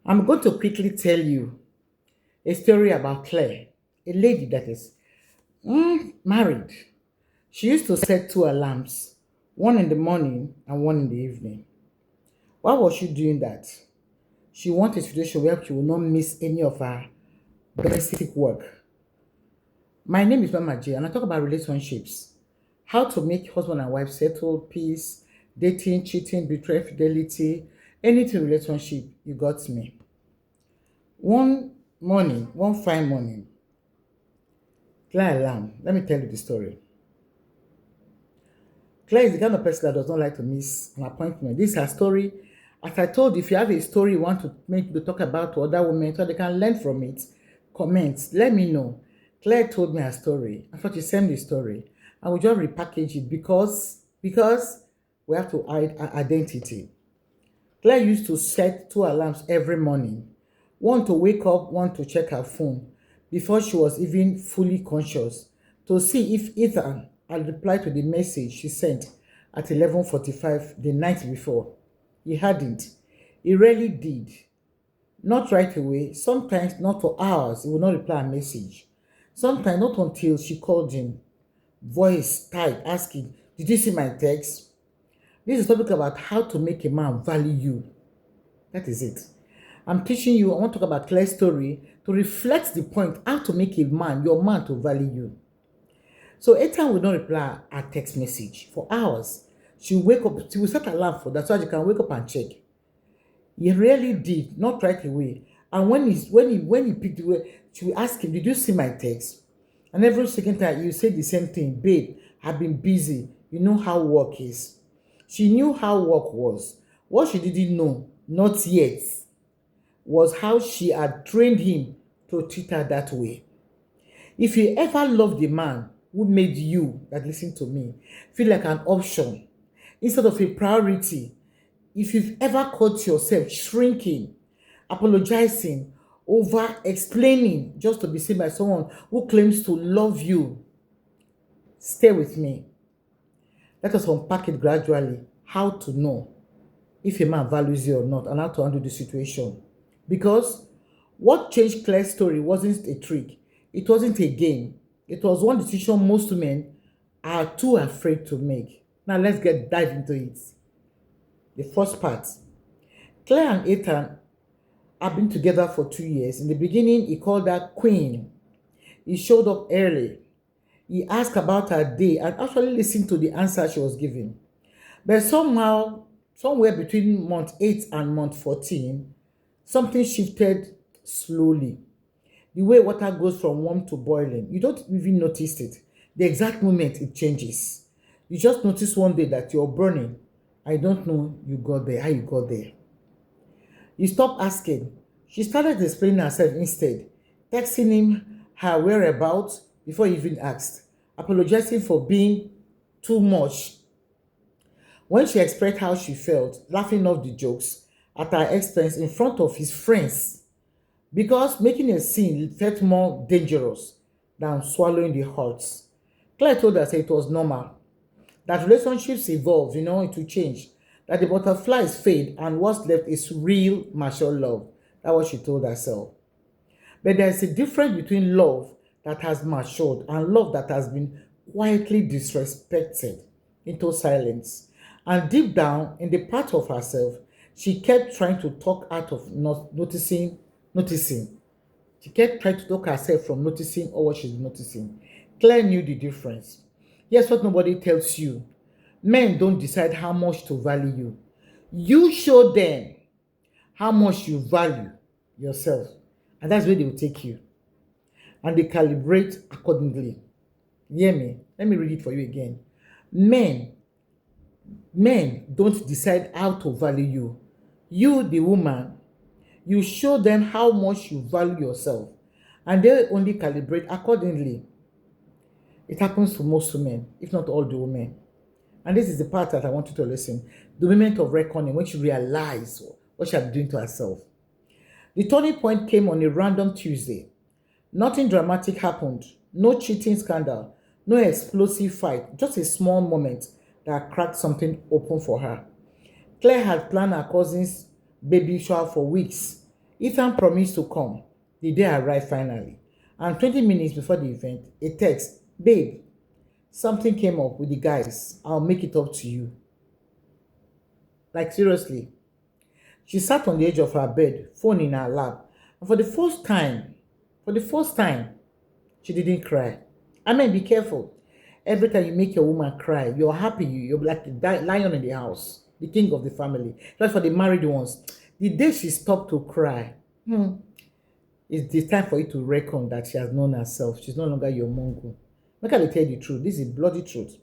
I'm going to quickly tell you a story about Claire, a lady that is married. She used to set two alarms, one in the morning and one in the evening. Why was she doing that? She wanted a situation where she will not miss any of her basic work. My name is Mama J, and I talk about relationships, how to make husband and wife settle, peace, dating, cheating, betrayal, fidelity, anything relationship. You got me. One fine morning, Claire alarm. Let me tell you the story. Claire is the kind of person that does not like to miss an appointment. This is her story. As I told you, if you have a story you want to make to talk about to other women so they can learn from it, comment. Let me know. Claire told me her story. I thought she sent the story. I will just repackage it because we have to hide her identity. Claire used to set two alarms every morning. One to wake up, one to check her phone before she was even fully conscious to see if Ethan had replied to the message she sent at 11:45 the night before. He hadn't. He rarely did. Not right away, sometimes not for hours, he would not reply a message. Sometimes not until she called him, voice tight, asking, "Did you see my text?" This is a topic about how to make a man value you. That is it. I'm teaching you, I want to talk about Claire's story to reflect the point how to make a man, your man, to value you. So Ethan will not reply a text message for hours. She will wake up, she will set alarm for that so that you can wake up and check. He really did, not right away. And when he picked the way, she will ask him, "Did you see my text?" And every second time you say the same thing, "Babe, I've been busy. You know how work is." She knew how work was. What she didn't know, not yet, was how she had trained him to treat her that way. If you ever loved a man who made you, that listen to me, feel like an option instead of a priority, if you've ever caught yourself shrinking, apologizing, over explaining just to be seen by someone who claims to love you, stay with me. Let us unpack it gradually. How to know if a man values you or not and how to handle the situation. Because what changed Claire's story wasn't a trick, it wasn't a game. It was one decision most men are too afraid to make. Now let's get dive into it. The first part. Claire and Ethan have been together for 2 years. In the beginning, he called her Queen. He showed up early. He asked about her day and actually listened to the answer she was giving. But somehow, somewhere between month 8 and month 14, something shifted slowly. The way water goes from warm to boiling, you don't even notice it. The exact moment it changes. You just notice one day that you're burning. I don't know you got there, how you got there. You stop asking. She started explaining herself instead, texting him her whereabouts before he even asked, apologizing for being too much. When she expressed how she felt, laughing off the jokes at her expense in front of his friends, because making a scene felt more dangerous than swallowing the hearts. Claire told us it was normal, that relationships evolve, it will change, that the butterflies fade and what's left is real mature love. That's what she told herself. But there's a difference between love that has matured and love that has been quietly disrespected into silence. And deep down in the part of herself, she kept trying to talk out of not noticing. She kept trying to talk herself from noticing or what she's noticing. Claire knew the difference. Here's what nobody tells you. Men don't decide how much to value you. You show them how much you value yourself. And that's where they will take you. And they calibrate accordingly. Hear me? Let me read it for you again. Men, men don't decide how to value you. You, the woman, you show them how much you value yourself. And they only calibrate accordingly. It happens to most women, if not all the women. And this is the part that I want you to listen. The moment of reckoning, when she realized what she had been doing to herself. The turning point came on a random Tuesday. Nothing dramatic happened. No cheating scandal. No explosive fight. Just a small moment that cracked something open for her. Claire had planned her cousin's baby shower for weeks. Ethan promised to come. The day arrived finally. And 20 minutes before the event, a text, babe, something came up with the guys. I'll make it up to you. Like seriously. She sat on the edge of her bed, phone in her lap. And for the first time, she didn't cry. I mean, be careful. Every time you make your woman cry, you're happy. You're like the lion in the house, the king of the family. That's for the married ones. The day she stopped to cry, it's the time for you to reckon that she has known herself. She's no longer your mongo. Make her tell you the truth. This is bloody truth.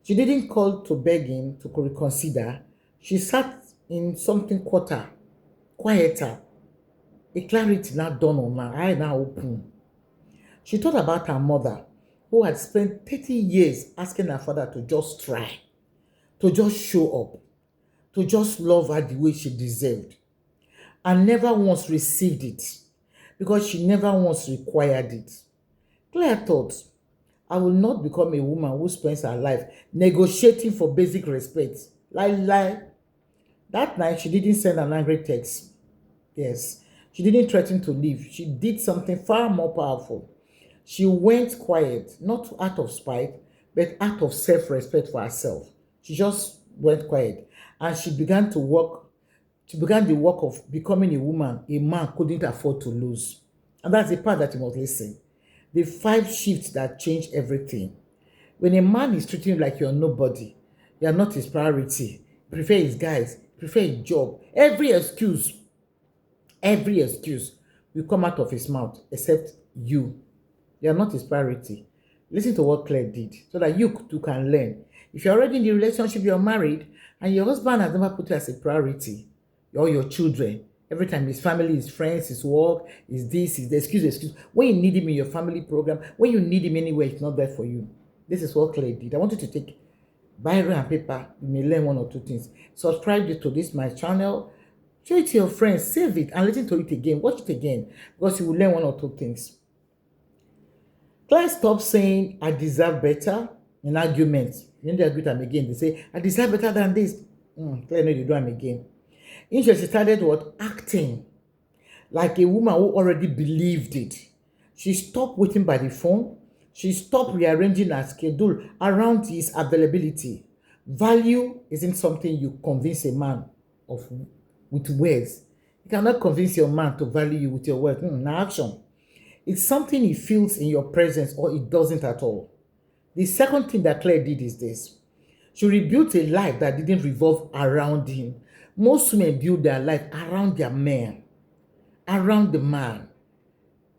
She didn't call to beg him to reconsider. She sat in something quieter. A clarity now dawned on her. Eye now open. She thought about her mother, who had spent 30 years asking her father to just try, to just show up, to just love her the way she deserved, and never once received it because she never once required it. Claire thought, I will not become a woman who spends her life negotiating for basic respect. Lie. That night, she didn't send an angry text. Yes, she didn't threaten to leave. She did something far more powerful. She went quiet, not out of spite, but out of self-respect for herself. She just went quiet. And she began to work. She began the work of becoming a woman a man couldn't afford to lose. And that's the part that you must listen. The 5 shifts that change everything. When a man is treating you like you're nobody, you're not his priority, prefer his guys, prefer his job, every excuse will come out of his mouth except you. You are not his priority. Listen to what Claire did so that you too can learn. If you're already in the relationship, you're married, and your husband has never put you as a priority, or your children, every time his family, his friends, his work, his this, his excuse. When you need him in your family program, when you need him anywhere, it's not there for you. This is what Claire did. I want you to take Bible and paper. You may learn 1 or 2 things. Subscribe to this my channel. Show it to your friends. Save it and listen to it again. Watch it again because you will learn 1 or 2 things. Claire stopped saying, I deserve better in arguments. When they agree with them again, they say, I deserve better than this. Claire, no, they do them again. Instead, she started acting like a woman who already believed it. She stopped waiting by the phone. She stopped rearranging her schedule around his availability. Value isn't something you convince a man of with words. You cannot convince your man to value you with your words. Now action. It's something he feels in your presence or it doesn't at all. The second thing that Claire did is this. She rebuilt a life that didn't revolve around him. Most women build their life around their man, around the man.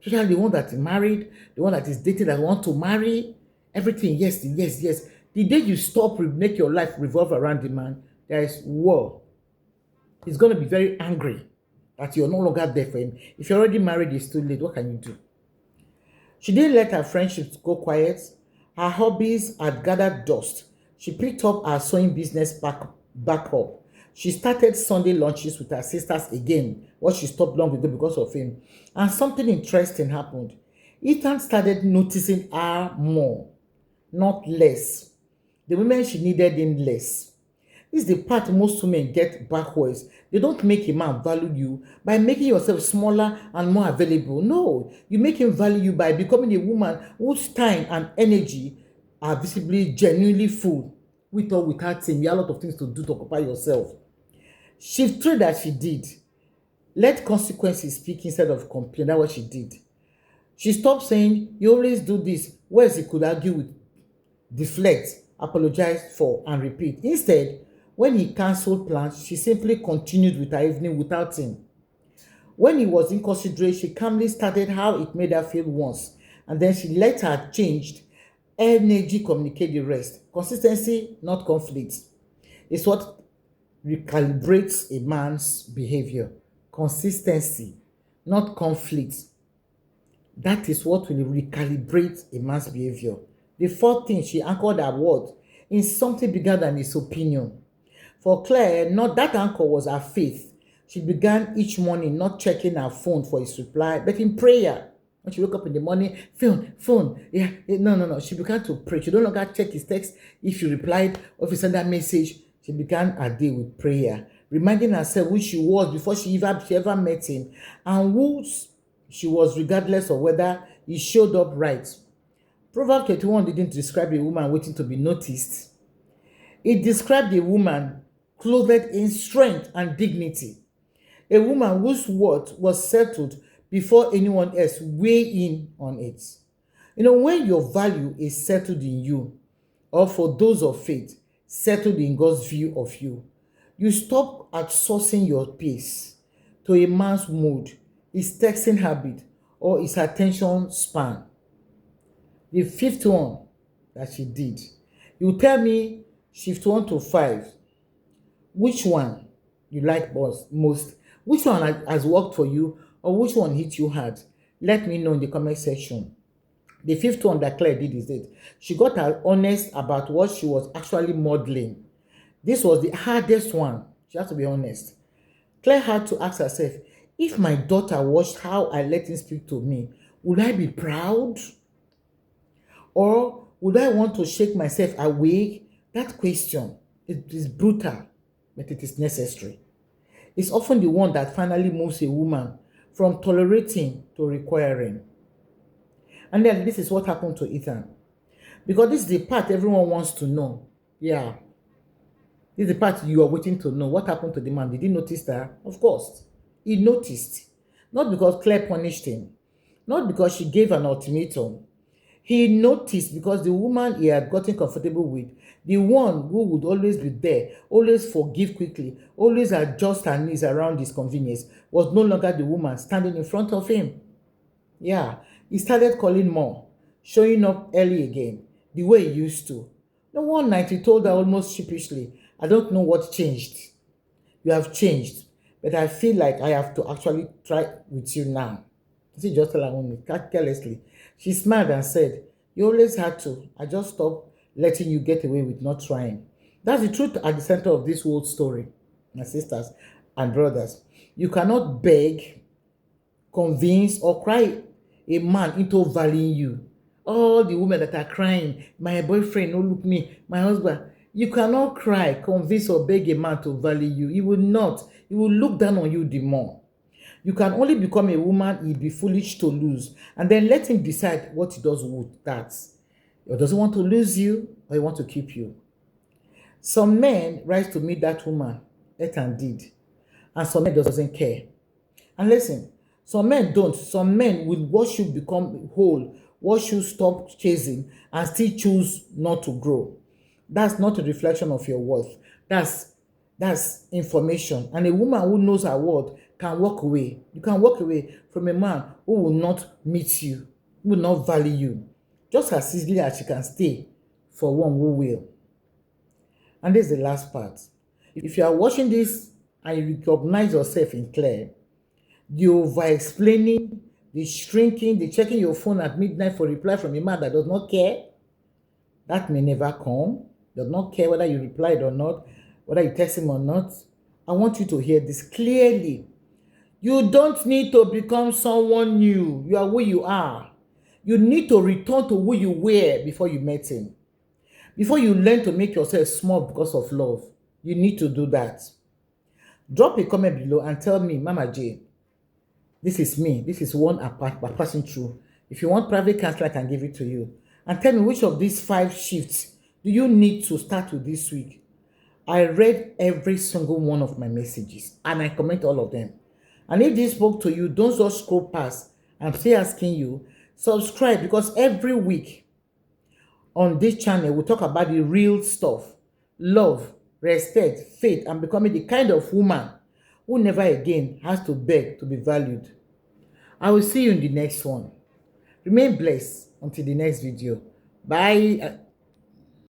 Especially the one that is married, the one that is dating, that want to marry. Everything, yes. The day you stop, make your life revolve around the man, there is war. He's going to be very angry that you're no longer there for him. If you're already married, it's too late. What can you do? She didn't let her friendships go quiet. Her hobbies had gathered dust. She picked up her sewing business back up. She started Sunday lunches with her sisters again, what she stopped long ago because of him. And something interesting happened. Ethan started noticing her more, not less. The women she needed him less. This is the part most women get backwards. They don't make a man value you by making yourself smaller and more available. No, you make him value you by becoming a woman whose time and energy are visibly, genuinely full. With or without him, you have a lot of things to do to occupy yourself. Shift 3 that she did. Let consequences speak instead of complain. That's what she did. She stopped saying, you always do this. Whereas he could argue with, deflect, apologize for, and repeat. Instead, when he cancelled plans, she simply continued with her evening without him. When he was inconsiderate, she calmly started how it made her feel once. And then she let her changed energy communicate the rest. Consistency, not conflict. It's what recalibrates a man's behavior. Consistency, not conflict. That is what will recalibrate a man's behavior. The 4th thing, she anchored her word in something bigger than his opinion. For Claire, not that anchor was her faith. She began each morning not checking her phone for his reply, but in prayer. When she woke up in the morning, phone. Yeah, no. She began to pray. She no longer check his text if you replied or if you sent that message. She began her day with prayer reminding herself who she was before she ever met him, and who she was regardless of whether he showed up right. Proverbs 21 didn't describe a woman waiting to be noticed. It described a woman clothed in strength and dignity, a woman whose worth was settled before anyone else weighed in on it. When your value is settled in you, or for those of faith, settled in God's view of you, you stop outsourcing your pace to a man's mood, his texting habit, or his attention span. The fifth one that she did. You tell me shift 1 to 5. Which one you like most? Which one has worked for you, or which one hit you hard? Let me know in the comment section. The fifth one that Claire did is it. She got honest about what she was actually modeling. This was the hardest one. She had to be honest. Claire had to ask herself, if my daughter watched how I let him speak to me, would I be proud? Or would I want to shake myself awake? That question, it is brutal, but it is necessary. It's often the one that finally moves a woman from tolerating to requiring. And then this is what happened to Ethan. Because this is the part everyone wants to know. Yeah. This is the part you are waiting to know. What happened to the man? Did he notice that? Of course. He noticed. Not because Claire punished him. Not because she gave an ultimatum. He noticed because the woman he had gotten comfortable with, the one who would always be there, always forgive quickly, always adjust her needs around his convenience, was no longer the woman standing in front of him. Yeah, he started calling more, showing up early again, the way he used to. No, one night he told her almost sheepishly, I don't know what changed. You have changed, but I feel like I have to actually try with you now. She just tell her only, carelessly. She smiled and said, you always had to. I just stopped letting you get away with not trying. That's the truth at the center of this whole story, my sisters and brothers. You cannot beg, convince, or cry a man into valuing you. All the women that are crying, my boyfriend, no look me, my husband. You cannot cry, convince, or beg a man to value you. He will not. He will look down on you the more. You can only become a woman he'd be foolish to lose, and then let him decide what he does with that. Or does he want to lose you, or he want to keep you? Some men rise to meet that woman, Ethan did, and some men doesn't care. And listen, some men don't. Some men will watch you become whole, watch you stop chasing, and still choose not to grow. That's not a reflection of your worth. That's information. And a woman who knows her worth can walk away. You can walk away from a man who will not meet you, who will not value you, just as easily as she can stay for one who will. And this is the last part. If you are watching this and you recognize yourself in Claire, the over-explaining, the shrinking, the checking your phone at midnight for reply from a man that does not care, that may never come, does not care whether you replied or not, whether you text him or not. I want you to hear this clearly. You don't need to become someone new. You are who you are. You need to return to who you were before you met him. Before you learn to make yourself small because of love, you need to do that. Drop a comment below and tell me, Mama J, this is me. This is one I'm passing through. If you want private counseling, I can give it to you. And tell me which of these 5 shifts do you need to start with this week? I read every single one of my messages and I comment all of them. And if this spoke to you, don't just scroll past. I'm still asking you, subscribe, because every week on this channel, we talk about the real stuff. Love, respect, faith, and becoming the kind of woman who never again has to beg to be valued. I will see you in the next one. Remain blessed until the next video. Bye.